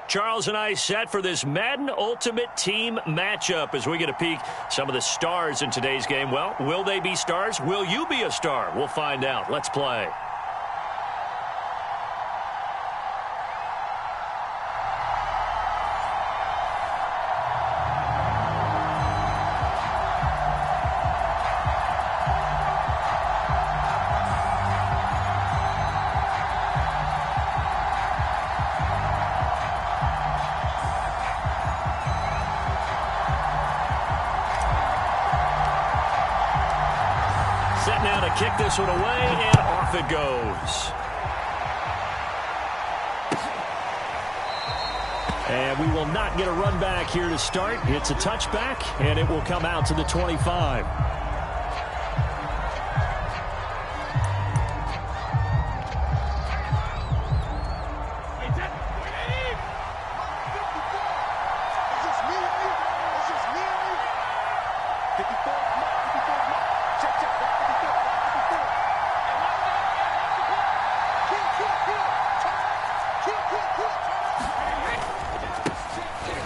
Charles and I set for this Madden Ultimate Team matchup as we get a peek some of the stars in today's game. Well, will they be stars? Will you be a star? We'll find out. Let's play. Now to kick this one away, and off it goes. And we will not get a run back here to start. It's a touchback, and it will come out to the 25.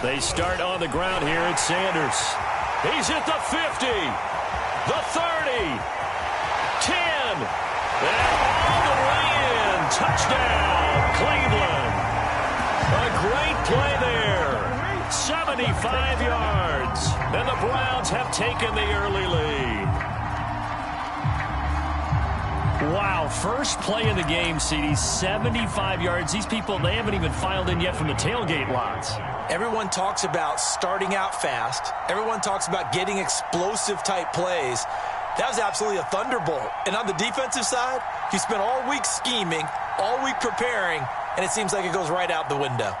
They start on the ground here at Sanders. He's at the 50, the 30, 10, and all the way in. Touchdown, Cleveland. A great play there. 75 yards. And the Browns have taken the early lead. Wow, first play of the game, CD, 75 yards. These people, they haven't even filed in yet from the tailgate lots. Everyone talks about starting out fast. Everyone talks about getting explosive-type plays. That was absolutely a thunderbolt. And on the defensive side, you spent all week scheming, all week preparing, and it seems like it goes right out the window.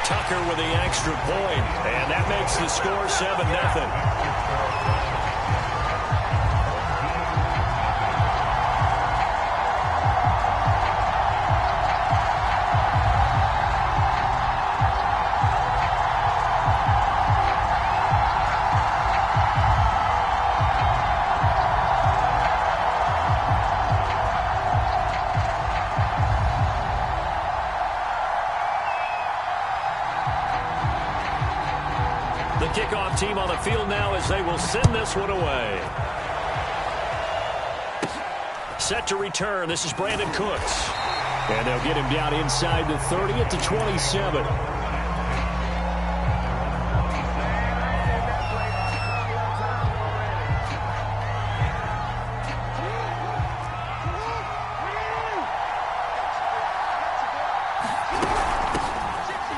Tucker with the extra point, and that makes the score 7-0. The kickoff team on the field now as they will send this one away. Set to return. This is Brandon Cooks. And they'll get him down inside the 30 at the 27.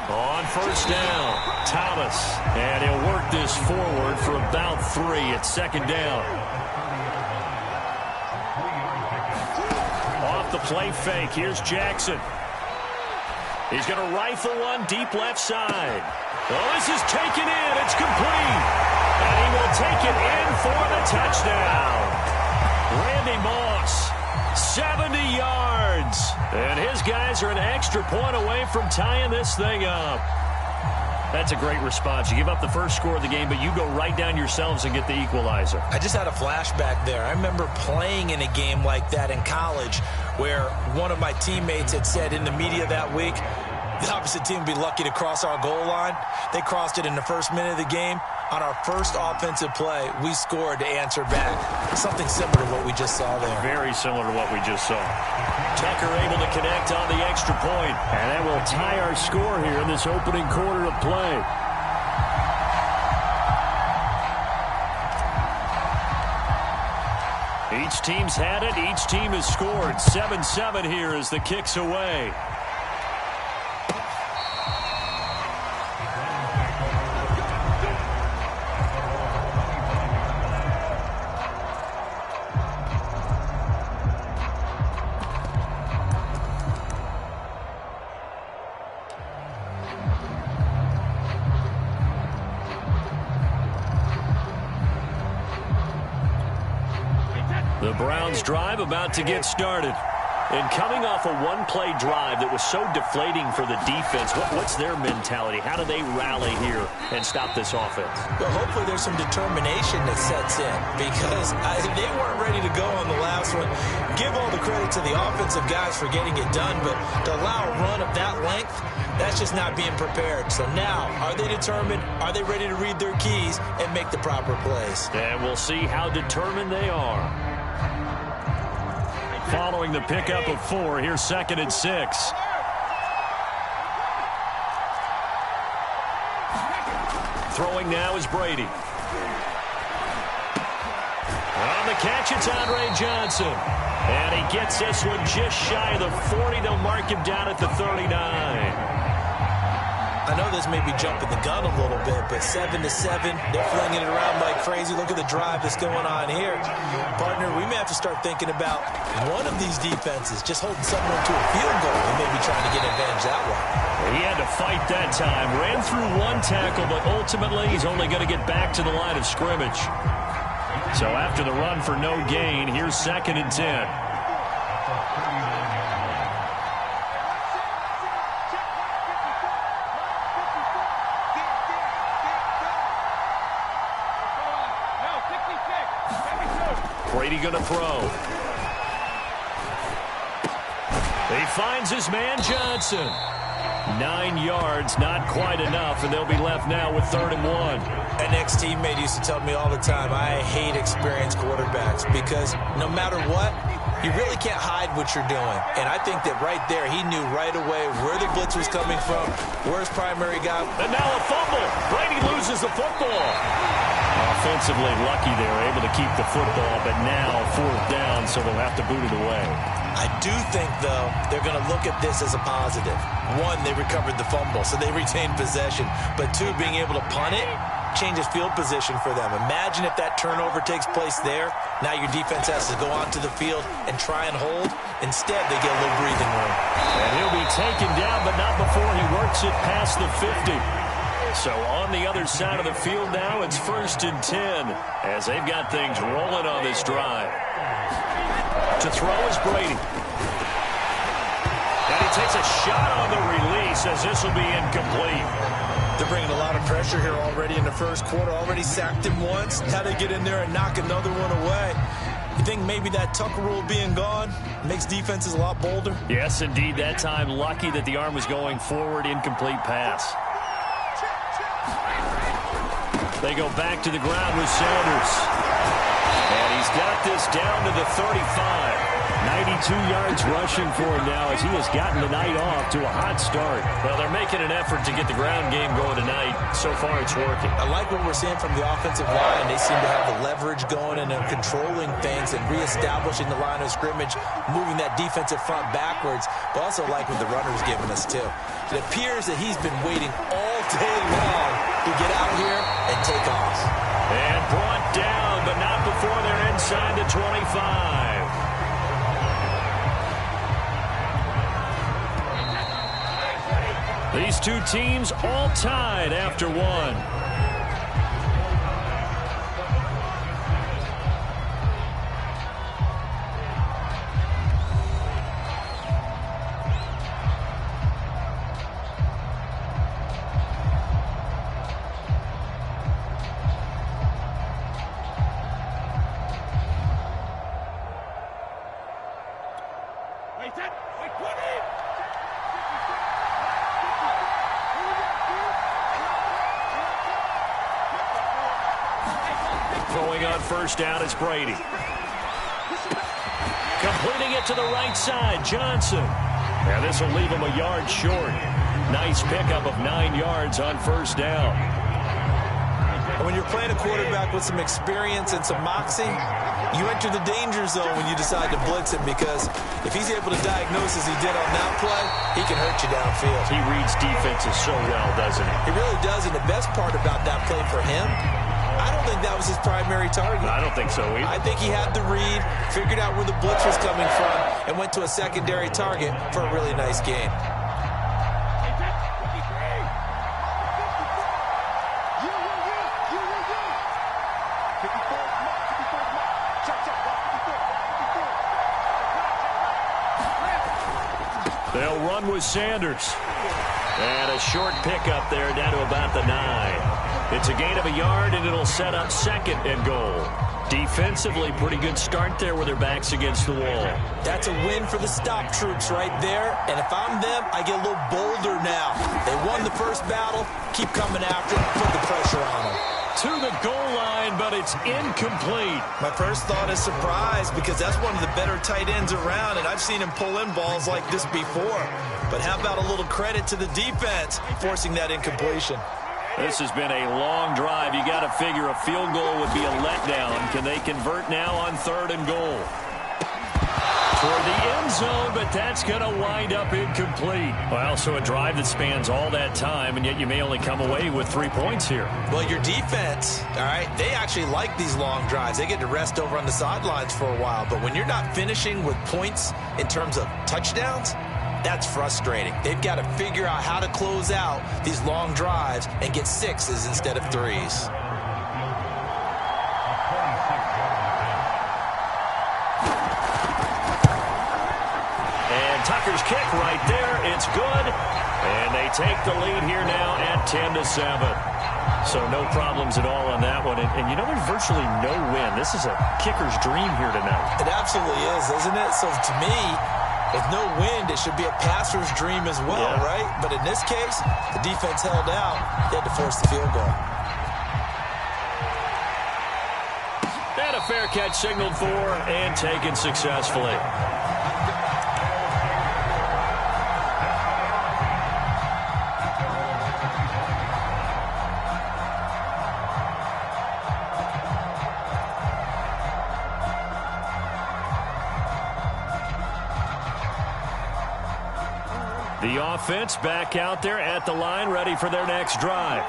On first down, Thomas. And he'll work this forward for about 3 at second down. Off the play fake, here's Jackson. He's going to rifle one deep left side. Oh, this is taken in. It's complete. And he will take it in for the touchdown. Randy Moss, 70 yards. And his guys are an extra point away from tying this thing up. That's a great response. You give up the first score of the game, but you go right down yourselves and get the equalizer. I just had a flashback there. I remember playing in a game like that in college where one of my teammates had said in the media that week, the opposite team would be lucky to cross our goal line. They crossed it in the first minute of the game. On our first offensive play, we scored to answer back. Something similar to what we just saw there. Very similar to what we just saw. Tucker able to connect on the extra point. And that will tie our score here in this opening quarter of play. Each team's had it. Each team has scored. 7-7 here as the kick's away. The Browns drive about to get started. And coming off a one-play drive that was so deflating for the defense, what's their mentality? How do they rally here and stop this offense? Well, hopefully there's some determination that sets in because they weren't ready to go on the last one. Give all the credit to the offensive guys for getting it done, but to allow a run of that length, that's just not being prepared. So now, are they determined? Are they ready to read their keys and make the proper plays? And we'll see how determined they are. Following the pickup of 4, here's 2nd and 6. Throwing now is Brady. On the catch, it's Andre Johnson. And he gets this one just shy of the 40. They'll mark him down at the 39. I know this may be jumping the gun a little bit, but 7-7, they're flinging it around like crazy. Look at the drive that's going on here. Partner, we may have to start thinking about one of these defenses just holding someone to a field goal and maybe trying to get advantage that way. He had to fight that time. Ran through one tackle, but ultimately he's only going to get back to the line of scrimmage. So after the run for no gain, here's 2nd and 10. Brady going to throw. He finds his man Johnson. 9 yards, not quite enough, and they'll be left now with 3rd and 1. An ex-teammate used to tell me all the time, I hate experienced quarterbacks because no matter what, you really can't hide what you're doing. And I think that right there, he knew right away where the blitz was coming from, where his primary guy. And now a fumble. Brady loses the football. Offensively lucky they were able to keep the football, but now 4th down, so they'll have to boot it away. I do think, though, they're going to look at this as a positive. 1, they recovered the fumble, so they retained possession. But 2, being able to punt it changes field position for them. Imagine if that turnover takes place there. Now your defense has to go onto the field and try and hold. Instead, they get a little breathing room. And he'll be taken down, but not before he works it past the 50. So on the other side of the field now, it's 1st and 10 as they've got things rolling on this drive. To throw is Brady. And he takes a shot on the release as this will be incomplete. They're bringing a lot of pressure here already in the first quarter. Already sacked him once. Now they get in there and knock another one away. You think maybe that Tucker rule being gone makes defenses a lot bolder? Yes, indeed. That time lucky that the arm was going forward. Incomplete pass. They go back to the ground with Sanders. And he's got this down to the 35. 92 yards rushing for him now as he has gotten the night off to a hot start. Well, they're making an effort to get the ground game going tonight. So far, it's working. I like what we're seeing from the offensive line. They seem to have the leverage going and they're controlling things and reestablishing the line of scrimmage, moving that defensive front backwards, but also like what the runner's giving us, too. It appears that he's been waiting all day long to get out here and take off. And brought down, but not before they're inside the 25. These two teams all tied after one. Throwing on first down is Brady. Completing it to the right side, Johnson. And this will leave him a yard short. Nice pickup of 9 yards on first down. When you're playing a quarterback with some experience and some moxie, you enter the danger zone when you decide to blitz him, because if he's able to diagnose as he did on that play, he can hurt you downfield. He reads defenses so well, doesn't he? He really does, and the best part about that play for him, I don't think that was his primary target. I don't think so either. I think he had the read, figured out where the blitz was coming from, and went to a secondary target for a really nice gain. run with Sanders. And a short pickup there down to about the 9. It's a gain of a yard, and it'll set up 2nd and goal. Defensively, pretty good start there with their backs against the wall. That's a win for the stop troops right there. And if I'm them, I get a little bolder now. They won the first battle. Keep coming after them. Put the pressure on them. To the goal line, but it's incomplete. My first thought is surprise, because that's one of the better tight ends around, and I've seen him pull in balls like this before. But how about a little credit to the defense forcing that incompletion? This has been a long drive. You got to figure a field goal would be a letdown. Can they convert now on 3rd and goal? Toward the end zone, but that's going to wind up incomplete. Well, so a drive that spans all that time, and yet you may only come away with 3 points here. Well, your defense, all right, they actually like these long drives. They get to rest over on the sidelines for a while. But when you're not finishing with points in terms of touchdowns, that's frustrating. They've got to figure out how to close out these long drives and get 6s instead of 3s. Tucker's kick right there. It's good. And they take the lead here now at 10-7. So no problems at all on that one. And you know, there's virtually no win. This is a kicker's dream here tonight. It absolutely is, isn't it? So to me, with no wind, it should be a passer's dream as well, right? But in this case, the defense held out. They had to force the field goal. And a fair catch signaled for and taken successfully. The offense back out there at the line, ready for their next drive.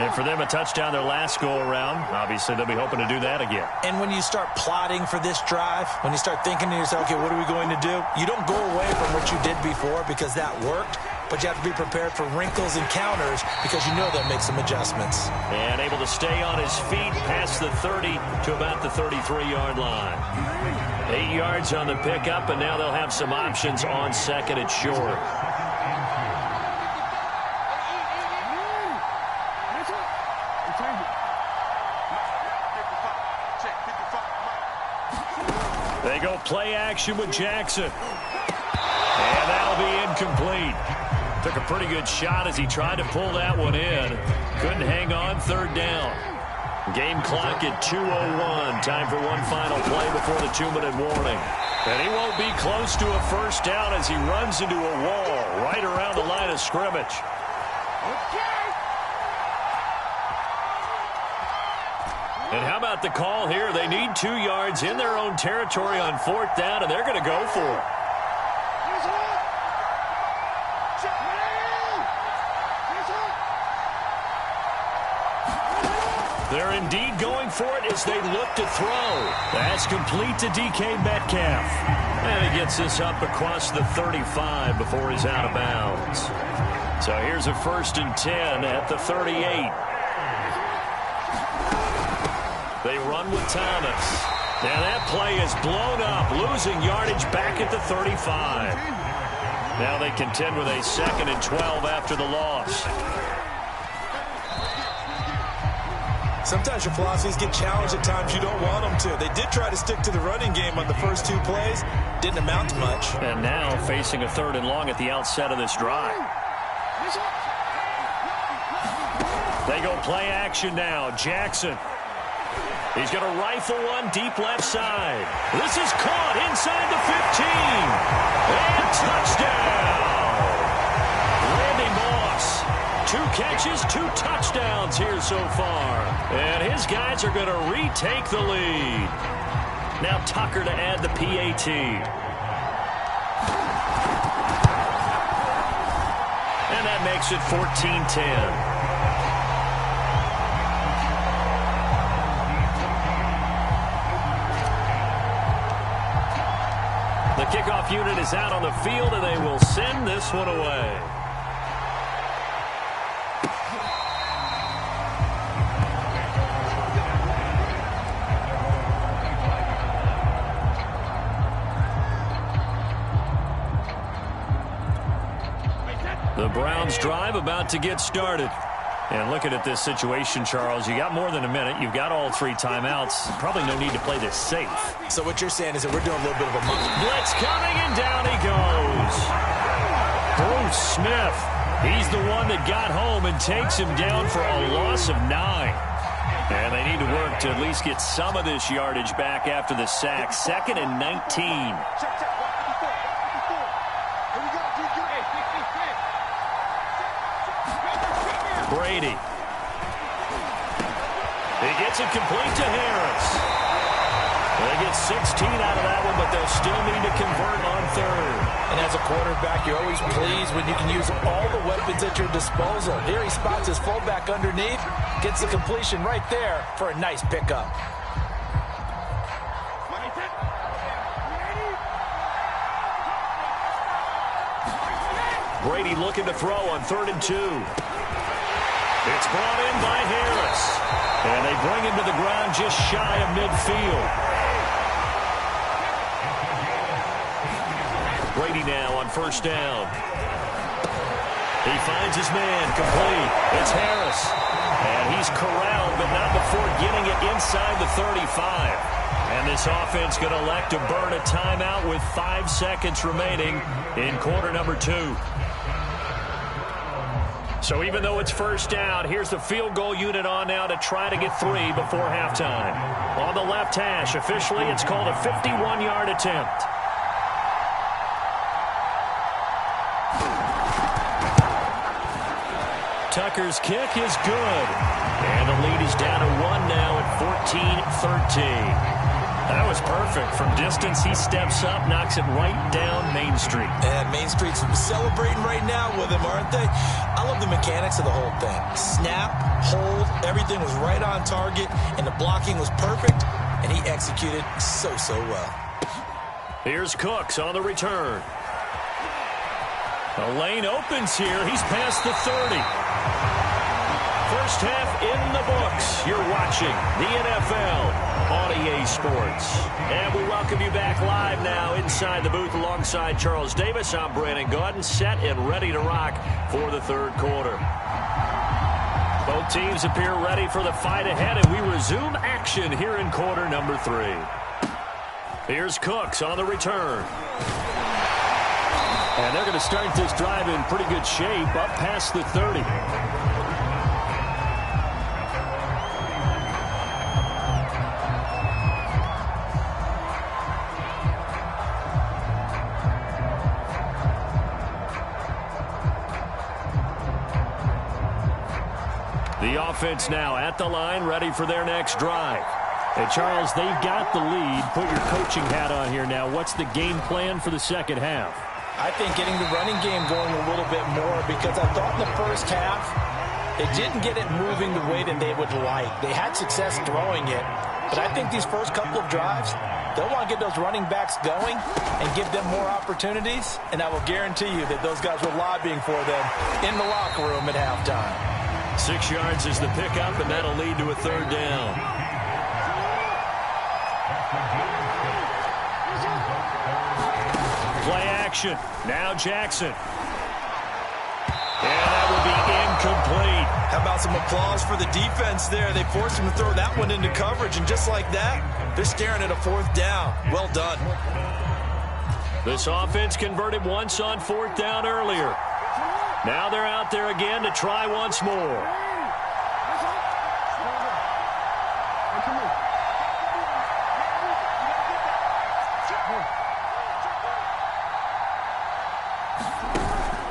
And for them, a touchdown their last go-around. Obviously, they'll be hoping to do that again. And when you start plotting for this drive, when you start thinking to yourself, okay, what are we going to do? You don't go away from what you did before because that worked, but you have to be prepared for wrinkles and counters because you know they'll make some adjustments. And able to stay on his feet past the 30 to about the 33-yard line. 8 yards on the pickup, and now they'll have some options on 2nd and short. They go play action with Jackson. And that'll be incomplete. Took a pretty good shot as he tried to pull that one in. Couldn't hang on 3rd down. Game clock at 2:01. Time for one final play before the 2-minute warning. And he won't be close to a first down as he runs into a wall right around the line of scrimmage. And how about the call here? They need 2 yards in their own territory on 4th down, and they're going to go for it. They're indeed going for it as they look to throw. That's complete to DK Metcalf. And he gets this up across the 35 before he's out of bounds. So here's a 1st and 10 at the 38. They run with Thomas. Now that play is blown up, losing yardage back at the 35. Now they contend with a 2nd and 12 after the loss. Sometimes your philosophies get challenged at times you don't want them to. They did try to stick to the running game on the first 2 plays. Didn't amount to much. And now facing a 3rd and long at the outset of this drive. They go play action now. Jackson. He's going to rifle one deep left side. This is caught inside the 15. And touchdown. Randy Moss. 2 catches, 2 touchdowns here so far. And his guys are going to retake the lead. Now Tucker to add the PAT. And that makes it 14-10. The kickoff unit is out on the field, and they will send this one away. The Browns drive about to get started. And looking at this situation, Charles, you got more than a minute. You've got all 3 timeouts. Probably no need to play this safe. So what you're saying is that we're doing a little bit of a blitz coming, and down he goes. Bruce Smith, he's the one that got home and takes him down for a loss of 9. And they need to work to at least get some of this yardage back after the sack. 2nd and 19. Brady. He gets it complete to Harris. They get 16 out of that one, but they'll still need to convert on 3rd. And as a quarterback, you're always pleased when you can use all the weapons at your disposal. Here he spots his fullback underneath, gets the completion right there for a nice pickup. Brady looking to throw on 3rd and 2. It's brought in by Harris. And they bring him to the ground just shy of midfield. Brady now on 1st down. He finds his man complete. It's Harris. And he's corralled, but not before getting it inside the 35. And this offense going to elect to burn a timeout with 5 seconds remaining in quarter number 2. So even though it's 1st down, here's the field goal unit on now to try to get 3 before halftime. On the left hash, officially it's called a 51-yard attempt. Tucker's kick is good. And the lead is down to 1 now at 14-13. That was perfect. From distance, he steps up, knocks it right down Main Street. And Main Street's celebrating right now with him, aren't they? I love the mechanics of the whole thing. Snap, hold, everything was right on target, and the blocking was perfect, and he executed so well. Here's Cooks on the return. The lane opens here. He's past the 30. First half in the books. You're watching the NFL on EA Sports. And we welcome you back live now inside the booth alongside Charles Davis. I'm Brandon Gaudin, set and ready to rock for the 3rd quarter. Both teams appear ready for the fight ahead, and we resume action here in quarter number 3. Here's Cooks on the return. And they're going to start this drive in pretty good shape, up past the 30. The offense now at the line, ready for their next drive. Hey, Charles, they've got the lead. Put your coaching hat on here now. What's the game plan for the 2nd half? I think getting the running game going a little bit more, because I thought in the 1st half, they didn't get it moving the way that they would like. They had success throwing it, but I think these first couple of drives, they'll want to get those running backs going and give them more opportunities, and I will guarantee you that those guys were lobbying for them in the locker room at halftime. 6 yards is the pickup, and that'll lead to a 3rd down. Play action. Now Jackson. And that will be incomplete. How about some applause for the defense there? They forced him to throw that one into coverage, and just like that, they're staring at a 4th down. Well done. This offense converted once on 4th down earlier. Now they're out there again to try once more.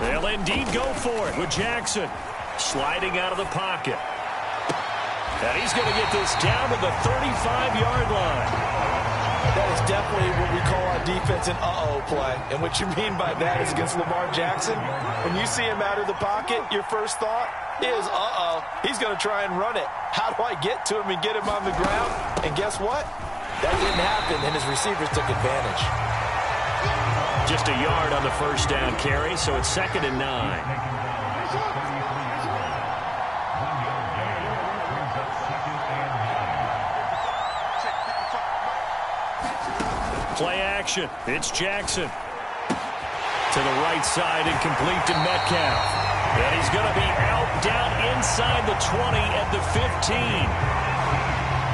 They'll indeed go for it with Jackson sliding out of the pocket. And he's going to get this down to the 35-yard line. That is definitely what we call our defense an uh-oh play. And what you mean by that is against Lamar Jackson, when you see him out of the pocket, your first thought is, uh-oh, he's going to try and run it. How do I get to him and get him on the ground? And guess what? That didn't happen, and his receivers took advantage. Just a yard on the 1st down carry, so it's 2nd and 9. Play action. It's Jackson. To the right side and complete to Metcalf. And he's going to be out down inside the 20 at the 15.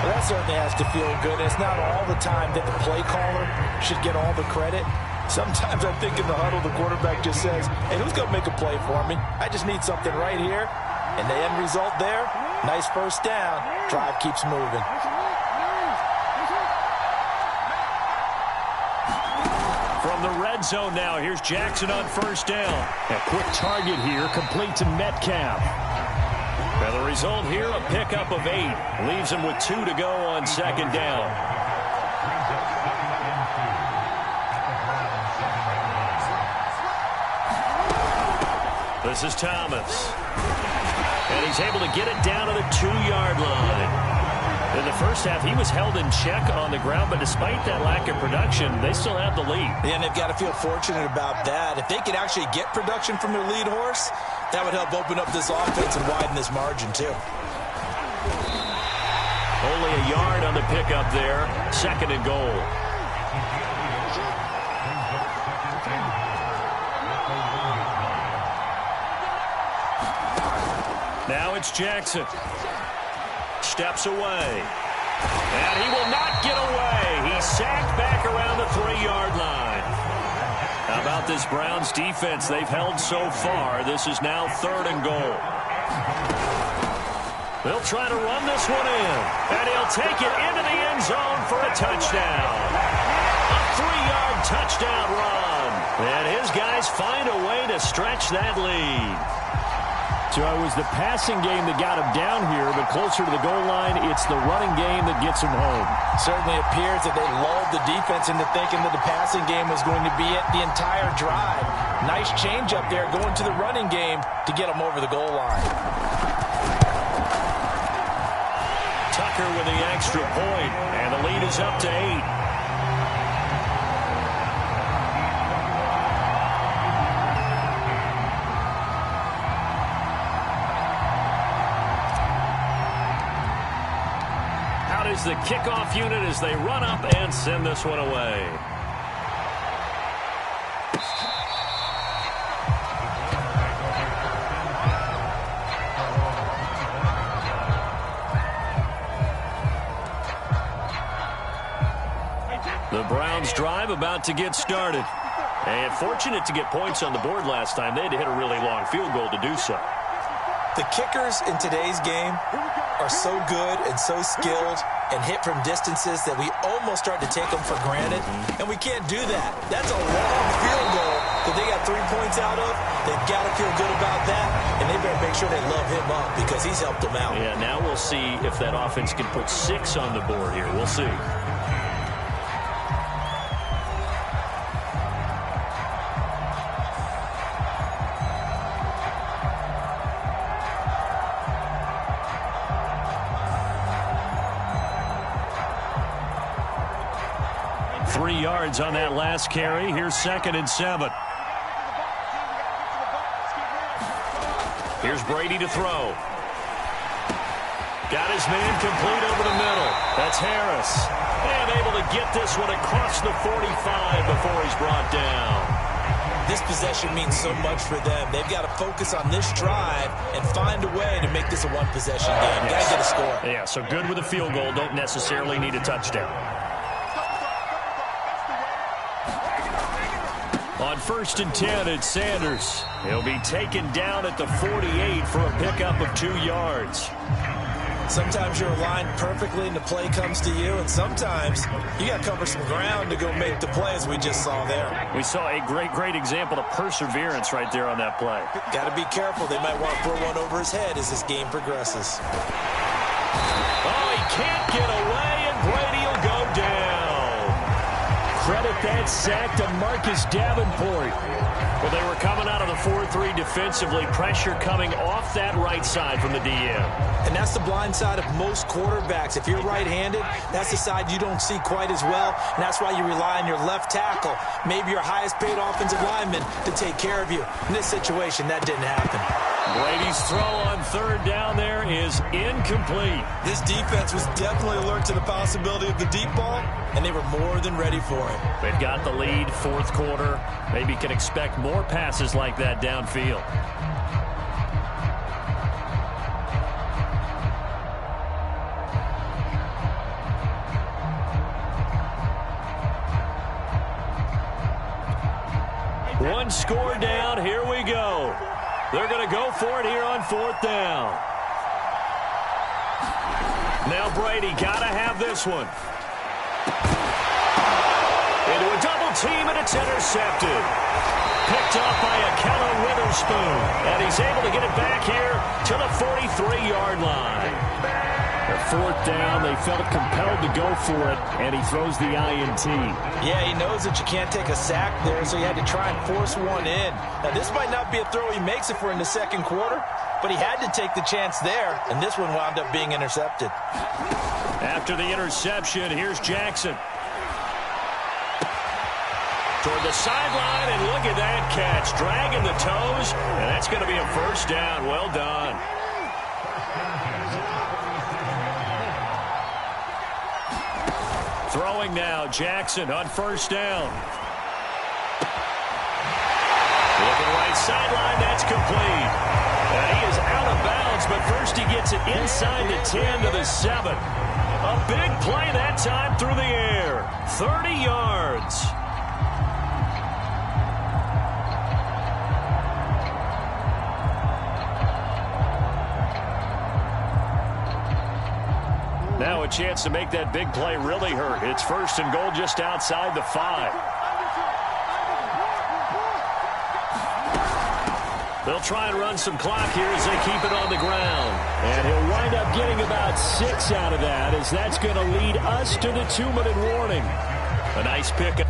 Well, that certainly has to feel good. It's not all the time that the play caller should get all the credit. Sometimes I think in the huddle, the quarterback just says, hey, who's going to make a play for me? I just need something right here. And the end result there, nice first down. Drive keeps moving. From the red zone now, here's Jackson on first down. A quick target here, complete to Metcalf. Now the result here, a pickup of 8. Leaves him with 2 to go on second down. This is Thomas. And he's able to get it down to the 2-yard line. In the first half, he was held in check on the ground, but despite that lack of production, they still have the lead. Yeah, and they've got to feel fortunate about that. If they could actually get production from their lead horse, that would help open up this offense and widen this margin, too. Only a yard on the pickup there. Second and goal. Now it's Jackson. Steps away. And he will not get away. He's sacked back around the 3-yard line. How about this Browns defense they've held so far? This is now 3rd and goal. They'll try to run this one in. And he'll take it into the end zone for a touchdown. A 3-yard touchdown run. And his guys find a way to stretch that lead. So it was the passing game that got him down here, but closer to the goal line, it's the running game that gets him home. Certainly appears that they lulled the defense into thinking that the passing game was going to be it the entire drive. Nice change up there going to the running game to get him over the goal line. Tucker with the extra point, and the lead is up to 8. Is the kickoff unit as they run up and send this one away. The Browns drive about to get started. And fortunate to get points on the board last time. They had to hit a really long field goal to do so. The kickers in today's game are so good and so skilled and hit from distances that we almost start to take them for granted, and we can't do that. That's a long field goal that they got 3 points out of. They've got to feel good about that, and they better make sure they love him up because he's helped them out. Yeah, now we'll see if that offense can put 6 on the board here. We'll see. On that last carry. Here's 2nd and 7. Here's Brady to throw. Got his man complete over the middle. That's Harris. And able to get this one across the 45 before he's brought down. This possession means so much for them. They've got to focus on this drive and find a way to make this a one-possession game. Got to get a score. Yeah, so good with a field goal. Don't necessarily need a touchdown. On 1st and 10, it's Sanders. He'll be taken down at the 48 for a pickup of 2 yards. Sometimes you're aligned perfectly and the play comes to you, and sometimes you got to cover some ground to go make the play, as we just saw there. We saw a great example of perseverance right there on that play. Got to be careful. They might want to throw one over his head as this game progresses. Oh, he can't get away, and Brady will go down. Credit that sack to Marcus Davenport. Well, they were coming out of the 4-3 defensively. Pressure coming off that right side from the DM. And that's the blind side of most quarterbacks. If you're right-handed, that's the side you don't see quite as well. And that's why you rely on your left tackle, maybe your highest-paid offensive lineman, to take care of you. In this situation, that didn't happen. Brady's throw on third down there is incomplete. This defense was definitely alert to the possibility of the deep ball, and they were more than ready for it. They've got the lead, fourth quarter. Maybe can expect more passes like that downfield. One score down. Here we go. They're going to go for it here on fourth down. Now Brady got to have this one. Into a double team, and it's intercepted. Picked off by Akello Witherspoon. And he's able to get it back here to the 43-yard line. Fourth down, they felt compelled to go for it, and he throws the INT. Yeah, he knows that you can't take a sack there, so he had to try and force one in. Now, this might not be a throw he makes if we're in the second quarter, but he had to take the chance there, and this one wound up being intercepted. After the interception, here's Jackson. Toward the sideline, and look at that catch. Dragging the toes, and that's going to be a first down. Well done. Throwing now, Jackson on first down. Looking right sideline, that's complete. And he is out of bounds, but first he gets it inside the 10 to the 7. A big play that time through the air. 30 yards. Now a chance to make that big play really hurt. It's first and goal just outside the 5. They'll try and run some clock here as they keep it on the ground. And he'll wind up getting about 6 out of that, as that's going to lead us to the 2-minute warning. A nice pick.